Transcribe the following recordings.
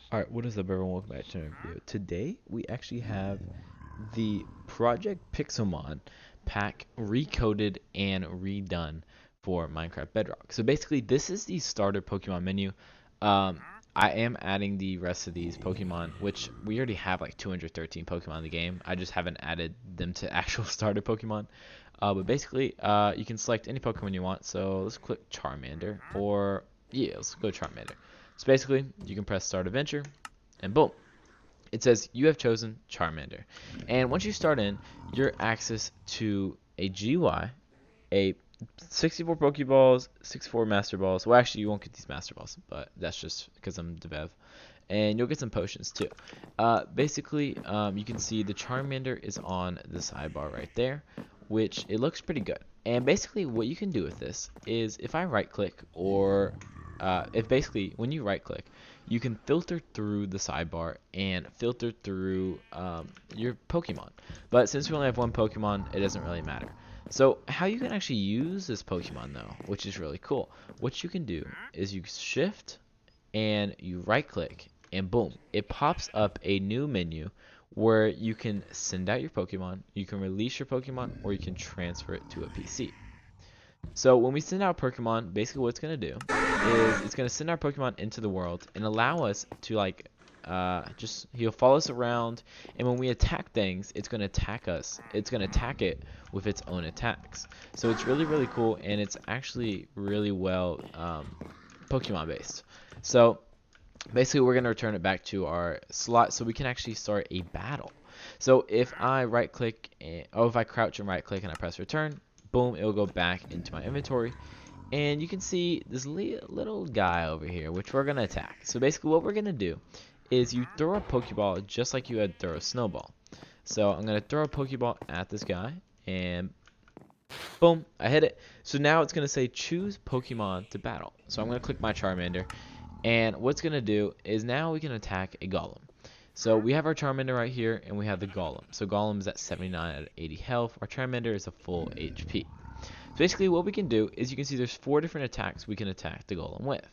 Alright, what is up everyone? Welcome back to another video. Today we actually have the Project Pixelmon pack recoded and redone for Minecraft Bedrock. So basically this is the starter Pokemon menu. Um, I am adding the rest of these Pokemon, which we already have like 213 Pokemon in the game. I just haven't added them to actual starter Pokemon. But basically you can select any Pokemon you want. So let's click Charmander, or yeah, let's go Charmander. So basically, you can press Start Adventure, and boom, it says you have chosen Charmander. And once you start in, your access to a GUI, a 64 Pokeballs, 64 Master Balls. Well, actually, you won't get these Master Balls, but that's just because I'm dev. And you'll get some potions too. Basically, you can see the Charmander is on the sidebar right there, which it looks pretty good. And basically, what you can do with this is if I right click, or if basically when you right click, you can filter through the sidebar and filter through your Pokemon. But since we only have one Pokemon, it doesn't really matter. So how you can actually use this Pokemon though, which is really cool, what you can do is you shift and you right click, and boom, it pops up a new menu where you can send out your Pokemon, you can release your Pokemon, or you can transfer it to a PC. So when we send out Pokemon, basically what it's going to do is it's going to send our Pokemon into the world and allow us to he'll follow us around, and when we attack things, it's going to attack us. It's going to attack it with its own attacks. So it's really, really cool, and it's actually really well Pokemon based. So basically we're going to return it back to our slot so we can actually start a battle. So if I right click, if I crouch and right click and I press return, boom, it will go back into my inventory. And you can see this little guy over here, which we're going to attack. So basically what we're going to do is you throw a Pokeball just like you had throw a snowball. So I'm going to throw a Pokeball at this guy, and boom, I hit it. So now it's going to say choose Pokemon to battle. So I'm going to click my Charmander, and what's going to do is now we can attack a Golem. So we have our Charmander right here, and we have the Golem. So Golem is at 79 out of 80 health. Our Charmander is a full HP. So basically what we can do is you can see there's 4 different attacks we can attack the Golem with.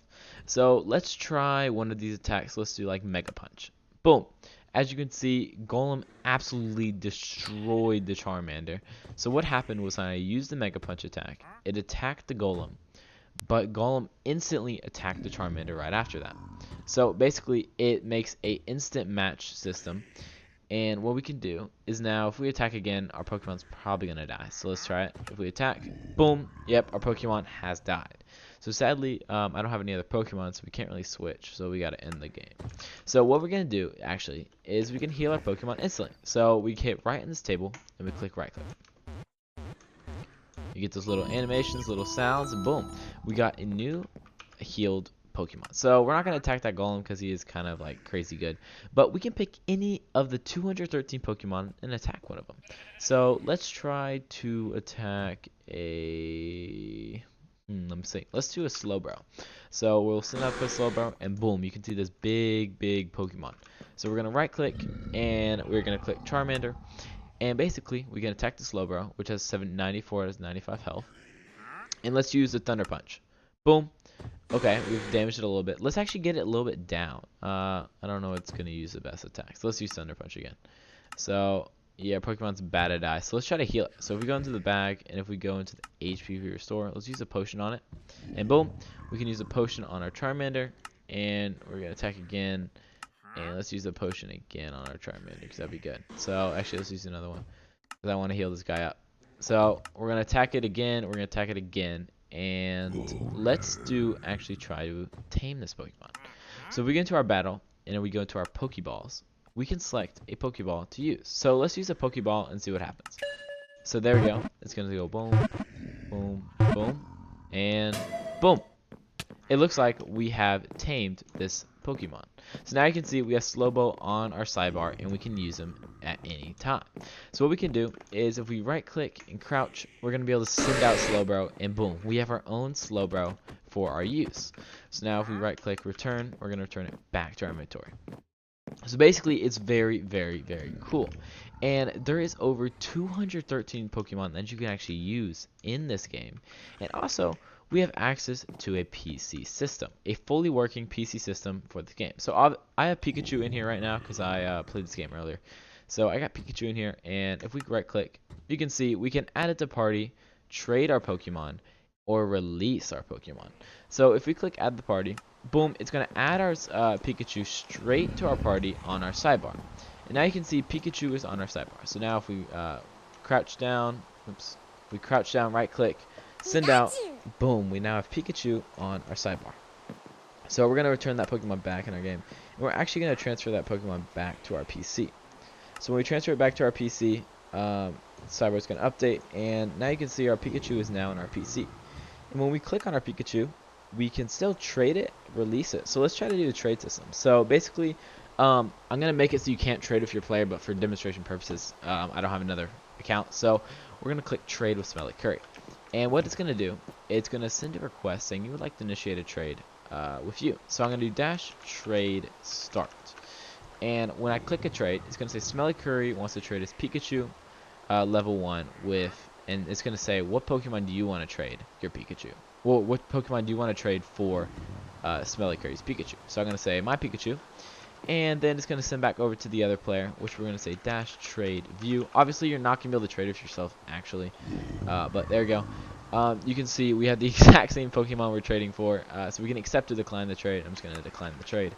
So let's try one of these attacks. Let's do like Mega Punch. Boom. As you can see, Golem absolutely destroyed the Charmander. So what happened was when I used the Mega Punch attack, it attacked the Golem, but Golem instantly attacked the Charmander right after that. So basically it makes a instant match system. And what we can do is now if we attack again, our Pokemon's probably going to die. So let's try it. If we attack, boom, yep, our Pokemon has died. So sadly, I don't have any other Pokemon, so we can't really switch. So we got to end the game. So what we're going to do, actually, is we can heal our Pokemon instantly. So we hit right in this table, and we click right click. You get those little animations, little sounds, and boom, we got a new healed Pokemon. So we're not going to attack that Golem because he is kind of like crazy good, but we can pick any of the 213 Pokemon and attack one of them. So let's try to attack a let me see. Let's do a Slowbro. So we'll send out a Slowbro, and boom, you can see this big Pokemon. So we're going to right click, and we're going to click Charmander, and basically we can attack the Slowbro, which has 794 has 95 health, and let's use the Thunder Punch. Boom. Okay, we've damaged it a little bit. Let's actually get it a little bit down. I don't know what's going to use the best attack. So let's use Thunder Punch again. So, yeah, Pokemon's bad to die. So let's try to heal it. So if we go into the bag, and if we go into the HP restore, let's use a potion on it. And boom, we can use a potion on our Charmander. And we're going to attack again. And let's use the potion again on our Charmander, because that'd be good. So actually, let's use another one, because I want to heal this guy up. So we're going to attack it again. We're going to attack it again. And let's actually try to tame this Pokemon. So if we get into our battle, and then we go into our Pokeballs, we can select a Pokeball to use. So let's use a Pokeball and see what happens. So there we go. It's going to go boom, boom, boom, and boom. It looks like we have tamed this Pokemon. So now you can see we have Slowbo on our sidebar, and we can use him at any time. So what we can do is if we right click and crouch, we're going to be able to send out Slowbro, and boom, we have our own Slowbro for our use. So now if we right click return, we're going to return it back to our inventory. So basically it's very cool, and there is over 213 Pokemon that you can actually use in this game. And also we have access to a PC system, a fully working PC system for the game. So I have Pikachu in here right now because I played this game earlier. So I got Pikachu in here, and if we right click, you can see we can add it to party, trade our Pokemon, or release our Pokemon. So if we click add the party, boom, it's going to add our Pikachu straight to our party on our sidebar. And now you can see Pikachu is on our sidebar. So now if we crouch down, oops, we crouch down, right click, send out, boom, we now have Pikachu on our sidebar. So we're going to return that Pokemon back in our game. And we're actually going to transfer that Pokemon back to our PC. So when we transfer it back to our PC, sidebar is going to update, and now you can see our Pikachu is now in our PC. And when we click on our Pikachu, we can still trade it, release it. So let's try to do the trade system. So basically, I'm going to make it so you can't trade with your player, but for demonstration purposes, I don't have another account. So we're going to click trade with Smelly Curry. And what it's going to do, it's going to send a request saying you would like to initiate a trade with you. So I'm going to do dash trade start. And when I click a trade, it's going to say Smelly Curry wants to trade his Pikachu level 1 with, and it's going to say, what Pokemon do you want to trade your Pikachu? Well, what Pokemon do you want to trade for Smelly Curry's Pikachu? So I'm going to say my Pikachu, and then it's going to send back over to the other player, which we're going to say dash trade view. Obviously, you're not going to be able to trade with yourself, actually, but there you go. You can see we have the exact same Pokemon we're trading for, so we can accept or decline the trade. I'm just going to decline the trade.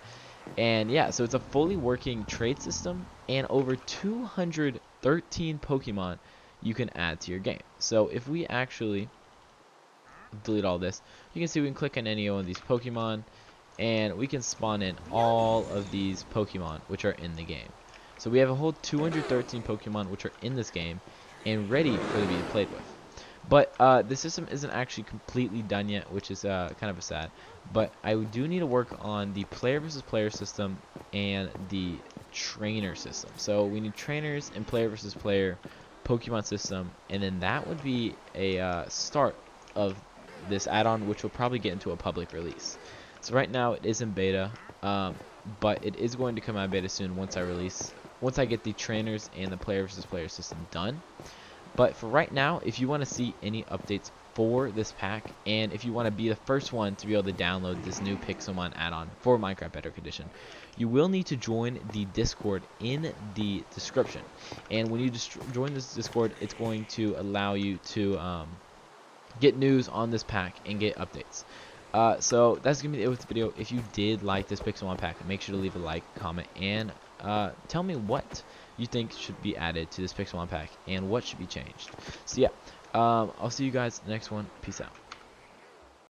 And yeah, so it's a fully working trade system and over 213 Pokemon you can add to your game. So if we actually delete all this, you can see we can click on any one of these Pokemon and we can spawn in all of these Pokemon which are in the game. So we have a whole 213 Pokemon which are in this game and ready for to be played with. But the system isn't actually completely done yet, which is kind of a sad. But I do need to work on the player versus player system and the trainer system. So we need trainers and player versus player Pokemon system, and then that would be a start of this add-on, which will probably get into a public release. So right now it is in beta, but it is going to come out of beta soon once I get the trainers and the player versus player system done. But for right now, if you want to see any updates for this pack, and if you want to be the first one to be able to download this new Pixelmon add-on for Minecraft Bedrock Edition, you will need to join the Discord in the description. And when you join this Discord, it's going to allow you to get news on this pack and get updates. So that's going to be it with the video. If you did like this Pixelmon pack, make sure to leave a like, comment, and tell me what you think should be added to this Pixelmon pack and what should be changed. So yeah, I'll see you guys next one. Peace out.